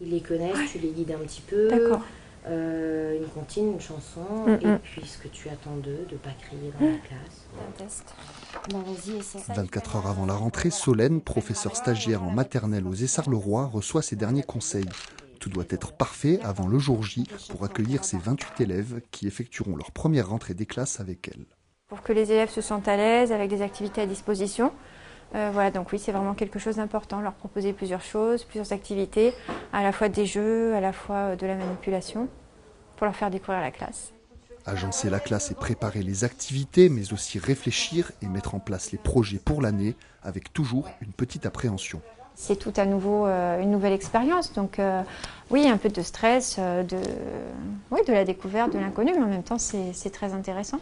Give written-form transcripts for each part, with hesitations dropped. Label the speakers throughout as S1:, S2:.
S1: Ils les connaissent, tu les guides un petit peu.
S2: D'accord.
S1: Une comptine, une chanson, et puis ce que tu attends d'eux, de ne pas crier dans la classe.
S2: Un test.
S1: Bon, vas-y, essaie.
S3: 24 heures avant la rentrée, Solène, professeure stagiaire en maternelle aux Essarts-le-Roi, reçoit ses derniers conseils. Tout doit être parfait avant le jour J pour accueillir ces 28 élèves qui effectueront leur première rentrée des classes avec elle.
S2: Pour que les élèves se sentent à l'aise avec des activités à disposition. Voilà, donc oui, c'est vraiment quelque chose d'important, leur proposer plusieurs choses, plusieurs activités, à la fois des jeux, à la fois de la manipulation, pour leur faire découvrir la classe.
S3: Agencer la classe et préparer les activités, mais aussi réfléchir et mettre en place les projets pour l'année, avec toujours une petite appréhension.
S2: C'est tout à nouveau une nouvelle expérience, donc oui, un peu de stress, de la découverte, de l'inconnu, mais en même temps c'est très intéressant.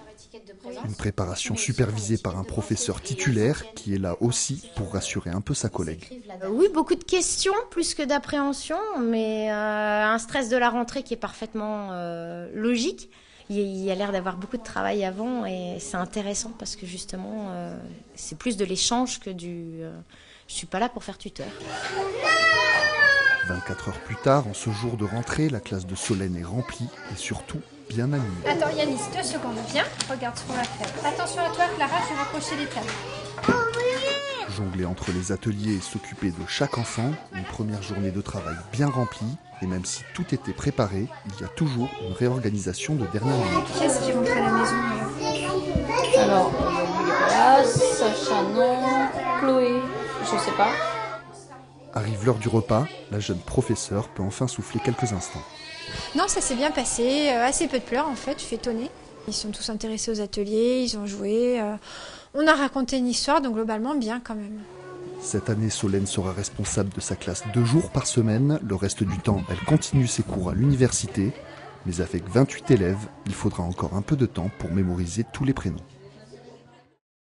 S3: Une préparation supervisée par un professeur titulaire qui est là aussi pour rassurer un peu sa collègue.
S4: Oui, beaucoup de questions, plus que d'appréhension, mais un stress de la rentrée qui est parfaitement logique. Il y a l'air d'avoir beaucoup de travail avant et c'est intéressant parce que justement c'est plus de l'échange que du... je suis pas là pour faire tuteur.
S3: 24 heures plus tard, en ce jour de rentrée, la classe de Solène est remplie et surtout bien animée.
S5: Attends Yanis, 2 secondes, viens, regarde ce qu'on va faire. Attention à toi Clara, je vais rapprocher les tables.
S3: Jongler entre les ateliers et s'occuper de chaque enfant, une première journée de travail bien remplie, et même si tout était préparé, il y a toujours une réorganisation de dernière minute.
S5: Qui est-ce qui rentre à la maison
S6: Alors, Sacha non, Chloé, je sais pas.
S3: Arrive l'heure du repas, la jeune professeure peut enfin souffler quelques instants.
S5: Non, ça s'est bien passé, assez peu de pleurs en fait, je suis étonnée. Ils sont tous intéressés aux ateliers, ils ont joué, on a raconté une histoire, donc globalement bien quand même.
S3: Cette année, Solène sera responsable de sa classe 2 jours par semaine. Le reste du temps, elle continue ses cours à l'université. Mais avec 28 élèves, il faudra encore un peu de temps pour mémoriser tous les prénoms.